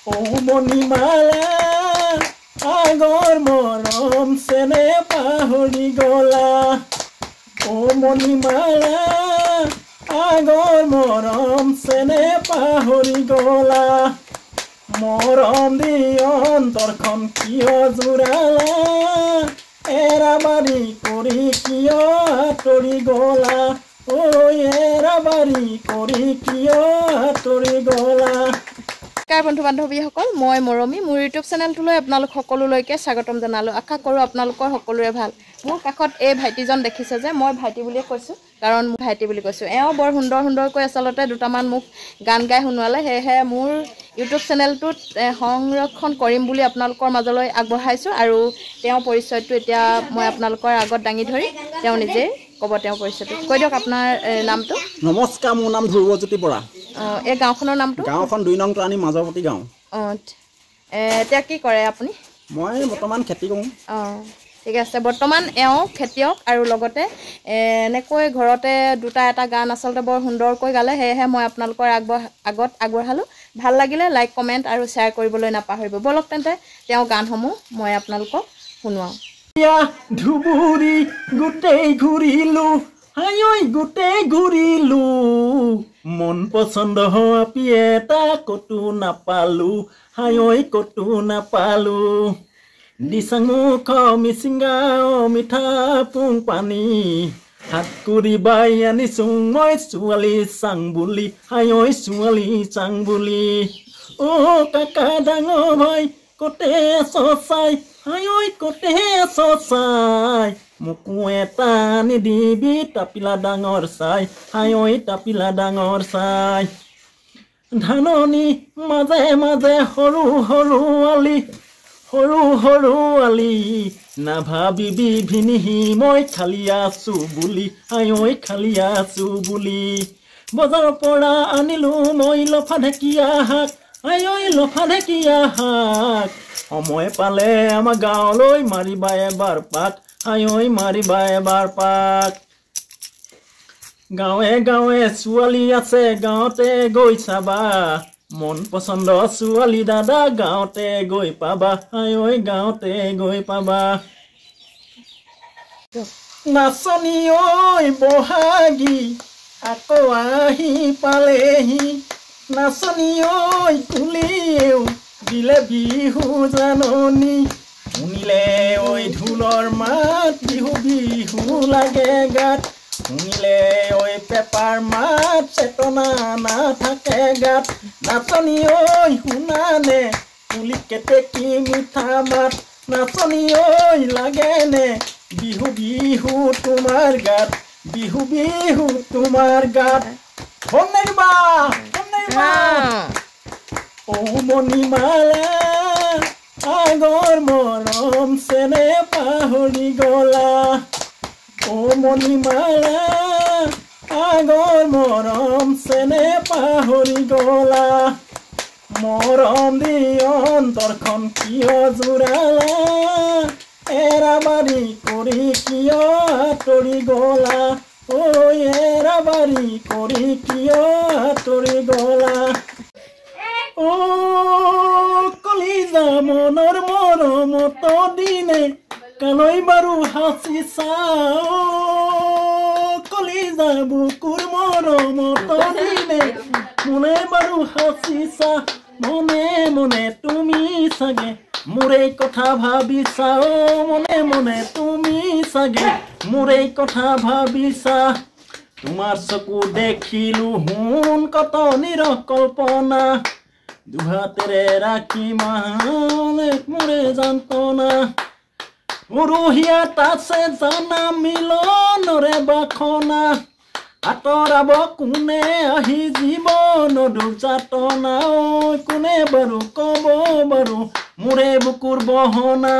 ও মণিমালা আগৰ মৰম চেনে পাহৰি গলা ও মণিমালা আগৰ মৰম চেনে পাহৰি গলা মৰম দি অন্তৰখন কিয় জোৰালা এৰাবাৰী কৰি কিয় আঁতৰি গলা ঐ এৰাবাৰী কৰি কিয় আঁতৰি গলা বন্ধু বান্ধৱীসকল মই মৰমী মোৰ ইউটিউব চেনেলটোলৈ আপোনালোক সকলোলৈকে স্বাগতম জনালোঁ আশা কৰোঁ আপোনালোকৰ সকলোৰে ভাল মোৰ কাষত এই ভাইটিজন দেখিছে যে মই ভাইটি বুলিয়ে কৈছোঁ কাৰণ মোৰ ভাইটি বুলি কৈছোঁ এওঁ বৰ সুন্দৰকৈ আচলতে দুটামান মোক গান গাই শুনোৱালে সেয়েহে মোৰ ইউটিউব চেনেলটোত সংৰক্ষণ কৰিম বুলি আপোনালোকৰ মাজলৈ আগবঢ়াইছোঁ আৰু তেওঁৰ পৰিচয়টো এতিয়া মই আপোনালোকৰ আগত দাঙি ধৰি তেওঁ নিজেই ক'ব তেওঁৰ পৰিচয়টো কৈ দিয়ক আপোনাৰ নামটো নমস্কাৰ মোৰ নাম ধ্ৰুৱজ্যোতি বৰা এই গাঁওখনৰ নামটো গাঁওখন 2 নং ট্ৰাণী মাজৰপতি গাঁও এতিয়া কি কৰে আপুনি মই বৰ্তমান খেতি কৰোঁ ঠিক আছে বৰ্তমান এওঁ খেতিয়ক আৰু লগতে এনেকৈ ঘৰতে এটা গান আচলতে বৰ সুন্দৰকৈ গালে সেয়েহে মই আপোনালোকৰ আগত আগবঢ়ালোঁ ভাল লাগিলে লাইক কমেণ্ট আৰু শ্বেয়াৰ কৰিবলৈ নাপাহৰিব বলক তেন্তে তেওঁ গানসমূহ মই আপোনালোকক শুনোৱাওঁ ধুবুৰী গোটেই ঘূৰিলোঁ হাই গোটেই ঘূৰিলোঁ মন পচন্দ আপি এটা ক'তো নাপালোঁ হাই ক'তো নাপালোঁ দিচাংমুখ মিচিংগাঁও মিঠা পুং পানী হাত কৰি বাই আনিছোঁ মই ছোৱালী চাং বুলি হাই ছোৱালী চাং বুলি কাকা ডাঙৰ ভাই ক'তে চাই হাই ক'তে চাই মোকো এটা আনি দিবি টাপিলা ডাঙৰ চাই হাই টাপিলা ডাঙৰ চাই ধাননি মাজে মাজে সৰু আলি নাভাবিবি ভিনিহি মই খালি আছোঁ বুলি হাই খালি আছোঁ বুলি বজাৰৰ পৰা আনিলোঁ মই লফা ঢেকীয়া শাক হাই লফা ঢেকীয়া শাক সময় পালে আমাৰ গাঁৱলৈ মাৰিবা এবাৰ পাক হাই মাৰিবা এবাৰ পাক গাঁৱে গাঁৱে ছোৱালী আছে গাঁৱতে গৈ চাবা মন পচন্দ ছোৱালী দাদা গাঁৱতে গৈ পাবা হাই গাঁৱতে গৈ পাবা নাচনী ঐ বহাগী আকৌ আহি পালেহি নাচনী ঐ কুলিয়েও দিলে বিহু জাননী শুনিলে ঐ ঢোলৰ মাত বিহু বিহু লাগে গাত শুনিলে ঐ পেপাৰ মাত চেতনা নাথাকে গাত নাচনী ঐ শুনানে কুলি কেতেকী মিঠা মাত নাচনী ঐ লাগেনে বিহু বিহু তোমাৰ গাত বিহু বিহু তোমাৰ গাত শুনিবা ও মণিমালা আগৰ মৰম চেনে পাহৰি গলা ও মণিমালা আগৰ মৰম চেনে পাহৰি গলা মৰম দি অন্তৰখন কিয় জোৰালা এৰাবাৰী কৰি কিয় আঁতৰি গলা ঐ এৰাবাৰী কৰি কিয় আঁতৰি গলা কলিজা মনৰ মৰমত দিনে কালৈ বাৰু হাসি চাও কলিজা বুকুৰ মৰমত দিনে মনে বাৰু হাসি চা মনে মনে তুমি চাগে মোৰে কথা ভাবিছা মনে মনে তুমি চাগে মোৰে কথা ভাবিছা তোমাৰ চকু দেখিলো হুন কত নিৰহ কল্পনা দুহাতেৰে ৰাখি মালে মোৰে যন্ত্ৰণা উৰুহিয়া তাছে জানা মিলনৰে বাখনা আঁতৰাব কোনে আহি জীৱন দুৰ্যাতনা কোনে বাৰু ক'ব বাৰু মোৰে বুকুৰ বহনা